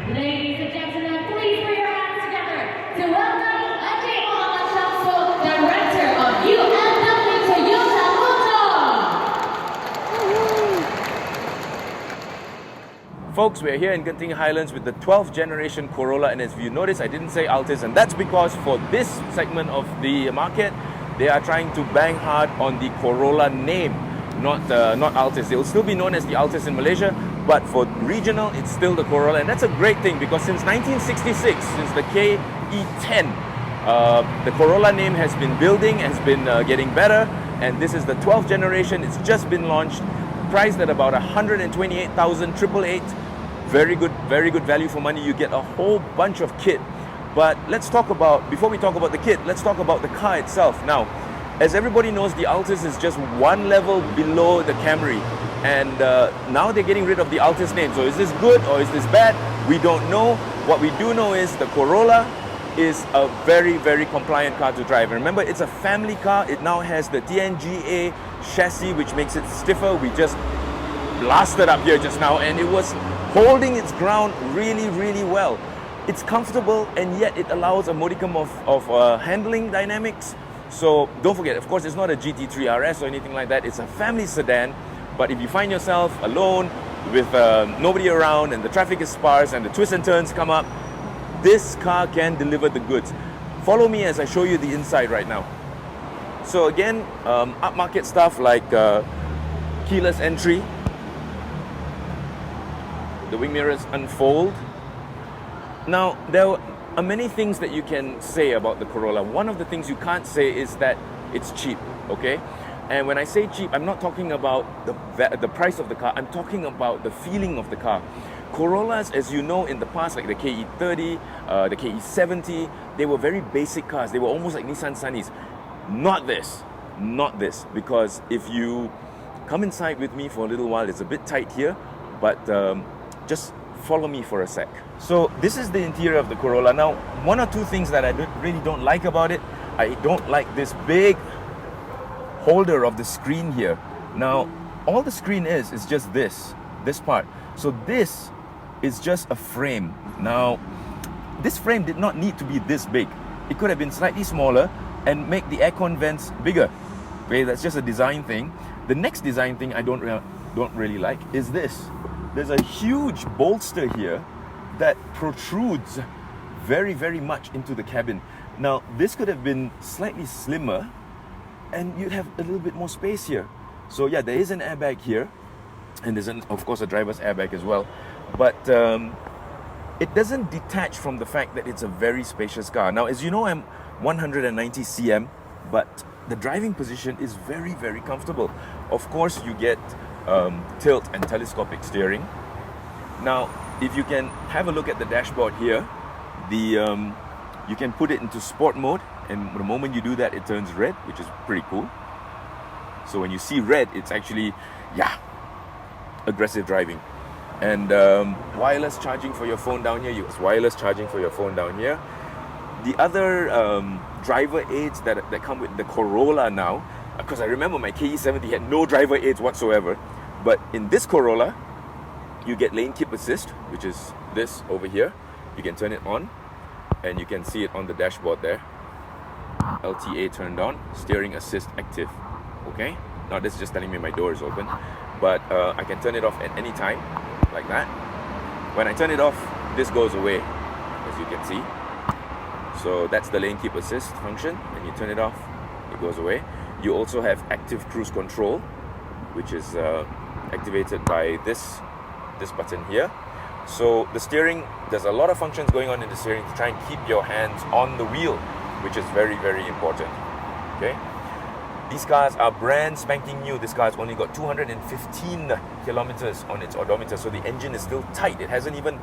Ladies and gentlemen, please put your hands together to welcome Ajay Mohammed, Director of BMW Toyota Corolla. Folks, we're here in Genting Highlands with the 12th generation Corolla, and as you notice, I didn't say Altis, and that's because for this segment of the market, they are trying to bang hard on the Corolla name, not Altis. They will still be known as the Altis in Malaysia, but for regional, it's still the Corolla, and that's a great thing because since 1966, since the KE10, the Corolla name has been building, has been getting better, and this is the 12th generation. It's just been launched, priced at about 128,000, 888. Very good value for money. You get a whole bunch of kit. But let's talk about, before we talk about the kit, let's talk about the car itself. Now, as everybody knows, the Altis is just one level below the Camry. And now they're getting rid of the Altis name. So is this good or is this bad? We don't know. What we do know is the Corolla is a very compliant car to drive. And remember, it's a family car. It now has the TNGA chassis, which makes it stiffer. We just blasted up here just now, and it was holding its ground really well. It's comfortable, and yet it allows a modicum of handling dynamics. So don't forget, of course, it's not a GT3 RS or anything like that. It's a family sedan. But if you find yourself alone with nobody around and the traffic is sparse and the twists and turns come up, this car can deliver the goods. Follow me as I show you the inside right now. So again, upmarket stuff like keyless entry. The wing mirrors unfold. Now, there are many things that you can say about the Corolla. One of the things you can't say is that it's cheap, okay? And when I say cheap, I'm not talking about the price of the car. I'm talking about the feeling of the car. Corollas, as you know, in the past, like the KE30, the KE70, they were very basic cars. They were almost like Nissan Sunnies. Not this, because if you come inside with me for a little while, it's a bit tight here, but just follow me for a sec. So this is the interior of the Corolla. Now, one or two things that I really don't like about it. I don't like this big holder of the screen here. Now, all the screen is just this part. So this is just a frame. Now, this frame did not need to be this big. It could have been slightly smaller and make the aircon vents bigger. Okay, that's just a design thing. The next design thing I don't really like is this. There's a huge bolster here that protrudes very much into the cabin. Now, this could have been slightly slimmer and you'd have a little bit more space here. So yeah, there is an airbag here, and there's of course a driver's airbag as well, but it doesn't detach from the fact that it's a very spacious car. Now, as you know, I'm 190 cm, but the driving position is very comfortable. Of course, you get tilt and telescopic steering. Now, if you can have a look at the dashboard here, you can put it into sport mode, and the moment you do that, it turns red, which is pretty cool. So when you see red, it's actually, aggressive driving. And wireless charging for your phone down here. Wireless charging for your phone down here. The other driver aids that come with the Corolla now, because I remember my KE70 had no driver aids whatsoever, but in this Corolla, you get lane keep assist, which is this over here. You can turn it on, and you can see it on the dashboard there. LTA turned on, steering assist active. Okay, now this is just telling me my door is open, but I can turn it off at any time, like that. When I turn it off, this goes away, as you can see. So that's the lane keep assist function, and you turn it off, it goes away. You also have active cruise control, which is activated by this button here. So the steering, there's a lot of functions going on in the steering to try and keep your hands on the wheel, which is very important. Okay, these cars are brand spanking new. This car's only got 215 kilometers on its odometer, so the engine is still tight. It hasn't even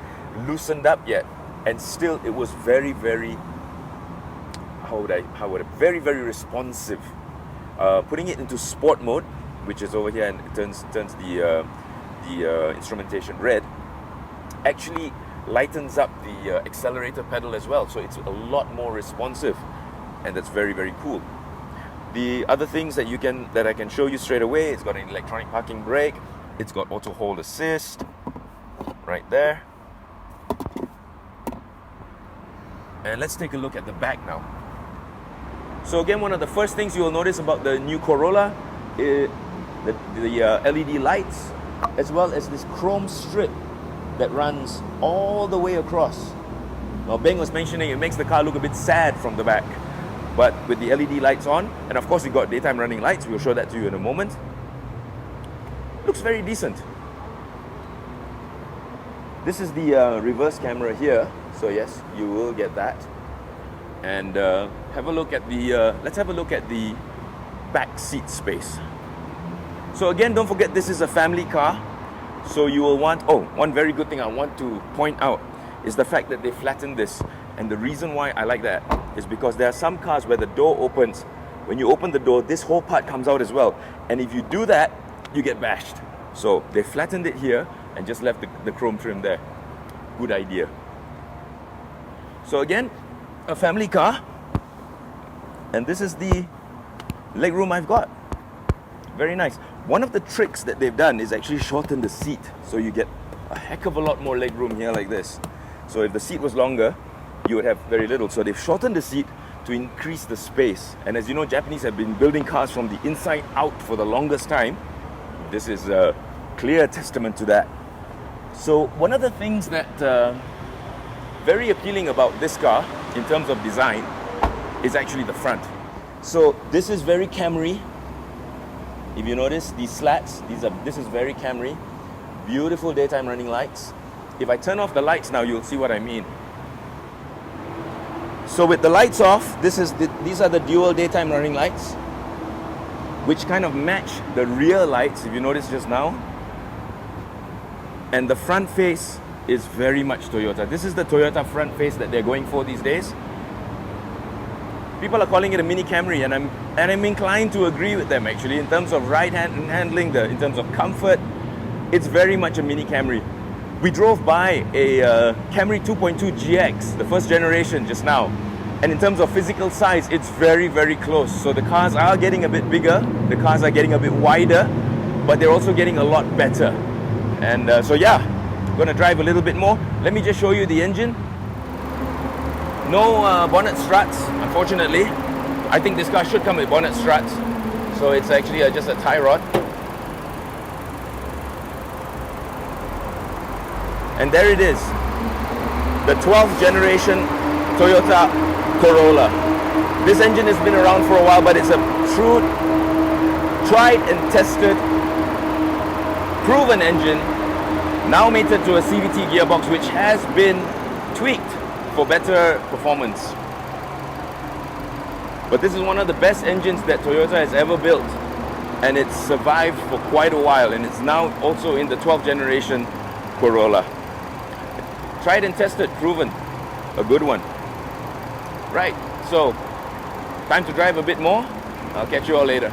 loosened up yet, and still it was very very responsive. Putting it into sport mode, which is over here, and it turns the instrumentation red, actually lightens up the accelerator pedal as well, so it's a lot more responsive, and that's very cool. The other things that I can show you straight away, it's got an electronic parking brake, it's got auto hold assist right there, And let's take a look at the back now. So again, one of the first things you will notice about the new Corolla is the LED lights, as well as this chrome strip that runs all the way across. Now Beng was mentioning it makes the car look a bit sad from the back, but with the LED lights on, and of course we got daytime running lights, we'll show that to you in a moment. Looks very decent. This is the reverse camera here, so yes, you will get that. And have a look at the, let's have a look at the back seat space. So again, don't forget this is a family car. So you will want, oh, one very good thing I want to point out is the fact that they flattened this. And the reason why I like that is because there are some cars where the door opens. When you open the door, this whole part comes out as well. And if you do that, you get bashed. So they flattened it here and just left the chrome trim there. Good idea. So again, a family car. And this is the legroom I've got. Very nice. One of the tricks that they've done is actually shorten the seat. So you get a heck of a lot more legroom here like this. So if the seat was longer, you would have very little. So they've shortened the seat to increase the space. And as you know, Japanese have been building cars from the inside out for the longest time. This is a clear testament to that. So one of the things that very appealing about this car in terms of design is actually the front. So this is very Camry. If you notice these slats, this is very Camry. Beautiful daytime running lights. If I turn off the lights now, you'll see what I mean. So with the lights off, these are the dual daytime running lights, which kind of match the rear lights, if you notice just now. And the front face is very much Toyota. This is the Toyota front face that they're going for these days. People are calling it a mini Camry, and I'm inclined to agree with them actually in terms of ride handling, in terms of comfort. It's very much a mini Camry. We drove by a Camry 2.2 GX, the first generation just now, and in terms of physical size, it's very, very close. So the cars are getting a bit bigger, the cars are getting a bit wider, but they're also getting a lot better. And so yeah, I'm gonna drive a little bit more. Let me just show you the engine. No bonnet struts, unfortunately. I think this car should come with bonnet struts. So it's actually just a tie rod. And there it is, the 12th generation Toyota Corolla. This engine has been around for a while, but it's a true, tried and tested, proven engine, now mated to a CVT gearbox, which has been tweaked for better performance. But this is one of the best engines that Toyota has ever built, and it's survived for quite a while, and it's now also in the 12th generation Corolla. Tried and tested, proven, a good one. Right, so time to drive a bit more. I'll catch you all later.